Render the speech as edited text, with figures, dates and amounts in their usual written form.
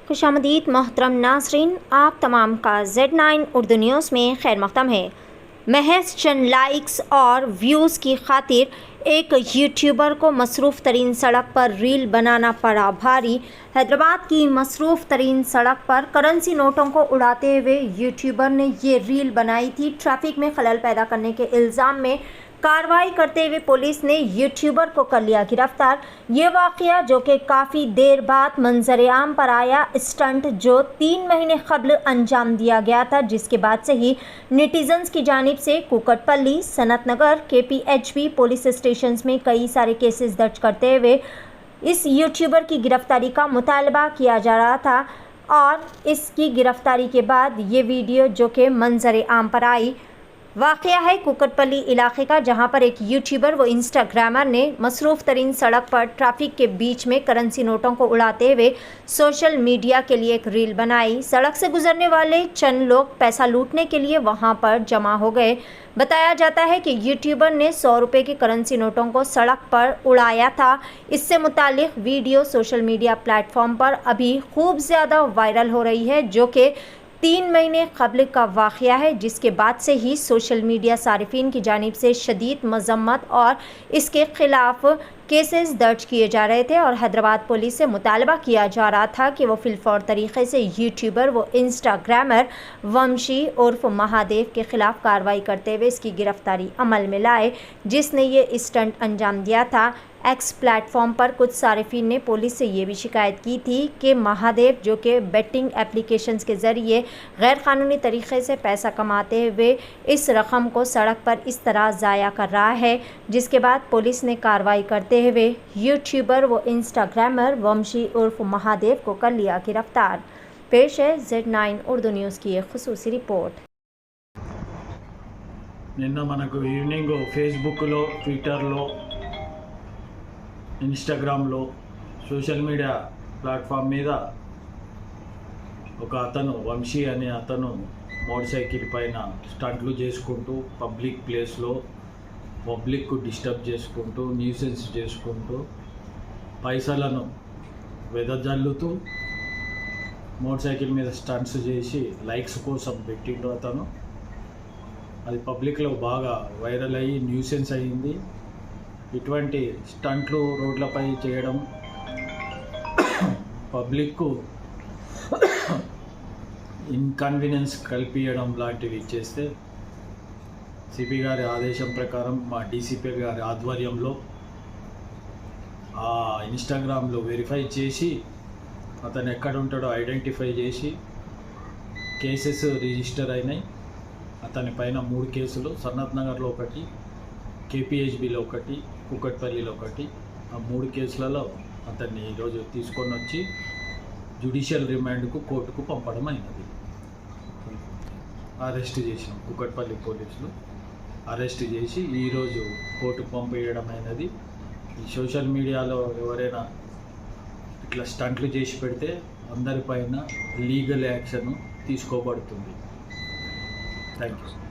खुशामदीद मोहतरम नाज़रीन, आप तमाम का Z9 उर्दू न्यूज़ में खैर मक़दम है। महज चंद लाइक्स और व्यूज़ की खातिर एक यूट्यूबर को मसरूफ़ तरीन सड़क पर रील बनाना पड़ा भारी। हैदराबाद की मसरूफ़ तरीन सड़क पर करेंसी नोटों को उड़ाते हुए यूट्यूबर ने ये रील बनाई थी। ट्रैफिक में खलल पैदा करने के इल्ज़ाम में कार्रवाई करते हुए पुलिस ने यूट्यूबर को कर लिया गिरफ्तार। ये वाक़या जो कि काफ़ी देर बाद मंजर आम पर आया, स्टंट जो 3 महीने कबल अंजाम दिया गया था, जिसके बाद से ही नेटिजन्स की जानिब से कुकटपल्ली, सनत नगर, KPHB पुलिस स्टेशन में कई सारे केसेस दर्ज करते हुए इस यूट्यूबर की गिरफ्तारी का मुतालबा किया जा रहा था। और इसकी गिरफ्तारी के बाद ये वीडियो जो कि मंजर आम पर आई, वाक़या है कुकटपल्ली इलाके का, जहां पर एक यूट्यूबर व इंस्टाग्रामर ने मसरूफ़ तरीन सड़क पर ट्रैफिक के बीच में करेंसी नोटों को उड़ाते हुए सोशल मीडिया के लिए एक रील बनाई। सड़क से गुजरने वाले चंद लोग पैसा लूटने के लिए वहां पर जमा हो गए। बताया जाता है कि यूट्यूबर ने 100 रुपये के करेंसी नोटों को सड़क पर उड़ाया था। इससे मुतालिक वीडियो सोशल मीडिया प्लेटफॉर्म पर अभी खूब ज़्यादा वायरल हो रही है, जो कि 3 महीने कबल का वाक़या है, जिसके बाद से ही सोशल मीडिया सारिफीन की जानिब से शदीद मज़म्मत और इसके ख़िलाफ़ केसेस दर्ज किए जा रहे थे। और हैदराबाद पुलिस से मुतालबा किया जा रहा था कि वो फिलफौर तरीक़े से यूट्यूबर व इंस्टाग्रामर वंशी उर्फ महादेव के ख़िलाफ़ कार्रवाई करते हुए इसकी गिरफ्तारी अमल में लाए, जिसने ये स्टंट अंजाम दिया था। एक्स प्लेटफॉर्म पर कुछ सारिफीन ने पुलिस से ये भी शिकायत की थी कि महादेव जो कि बेटिंग एप्लीकेशंस के ज़रिए गैर क़ानूनी तरीक़े से पैसा कमाते हुए इस रकम को सड़क पर इस तरह ज़ाया कर रहा है, जिसके बाद पुलिस ने कार्रवाई करते हुए यूट्यूबर व इंस्टाग्रामर वंशी उर्फ महादेव को कर लिया गिरफ्तार। पेश है Z9 उर्दू न्यूज़ की एक ख़ुसूसी रिपोर्ट। నిన్న మనకు ఈవినింగ్ ఫేస్బుక్లో, ట్విట్టర్లో, ఇన్స్టాగ్రామ్లో, సోషల్ మీడియా ప్లాట్ఫామ్ మీద ఒక అతను వంశీ అనే అతను మోటార్ సైకిల్ పైన స్టంట్లు చేసుకుంటూ పబ్లిక్ ప్లేస్లో పబ్లిక్ డిస్టర్బ్ చేసుకుంటూ న్యూసెన్స్ చేసుకుంటూ పైసలను వెదజల్లుతూ మోటార్ సైకిల్ మీద స్టంట్స్ చేసి లైక్స్ కోసం పెట్టిండు అతను. అది పబ్లిక్లో బాగా వైరల్ అయ్యి న్యూసెన్స్ అయ్యింది. ఇటువంటి స్టంట్లు రోడ్లపై చేయడం, పబ్లిక్కు ఇన్కన్వీనియన్స్ కల్పించడం లాంటివి చేస్తే సిపి గారి ఆదేశం ప్రకారం మా DCP గారి ఆధ్వర్యంలో ఆ ఇన్స్టాగ్రామ్లో వెరిఫై చేసి అతను ఎక్కడ ఉంటాడో ఐడెంటిఫై చేసి కేసెస్ రిజిస్టర్ అయినాయి. అతని పైన 3 కేసులు, సన్నత్ నగర్లో ఒకటి, KPHBలో ఒకటి, కుకట్పల్లిలో ఒకటి. ఆ 3 కేసులలో అతన్ని ఈరోజు తీసుకొని వచ్చి జ్యుడిషియల్ రిమాండ్కు కోర్టుకు పంపడం అయినది. అరెస్ట్ చేసినాం, కుకట్పల్లి పోలీసులు అరెస్ట్ చేసి ఈరోజు కోర్టుకు పంపేయడం అయినది. ఈ సోషల్ మీడియాలో ఎవరైనా ఇట్లా స్టంట్లు చేసి పెడితే అందరిపైన లీగల్ యాక్షన్ తీసుకోబడుతుంది. Thank you.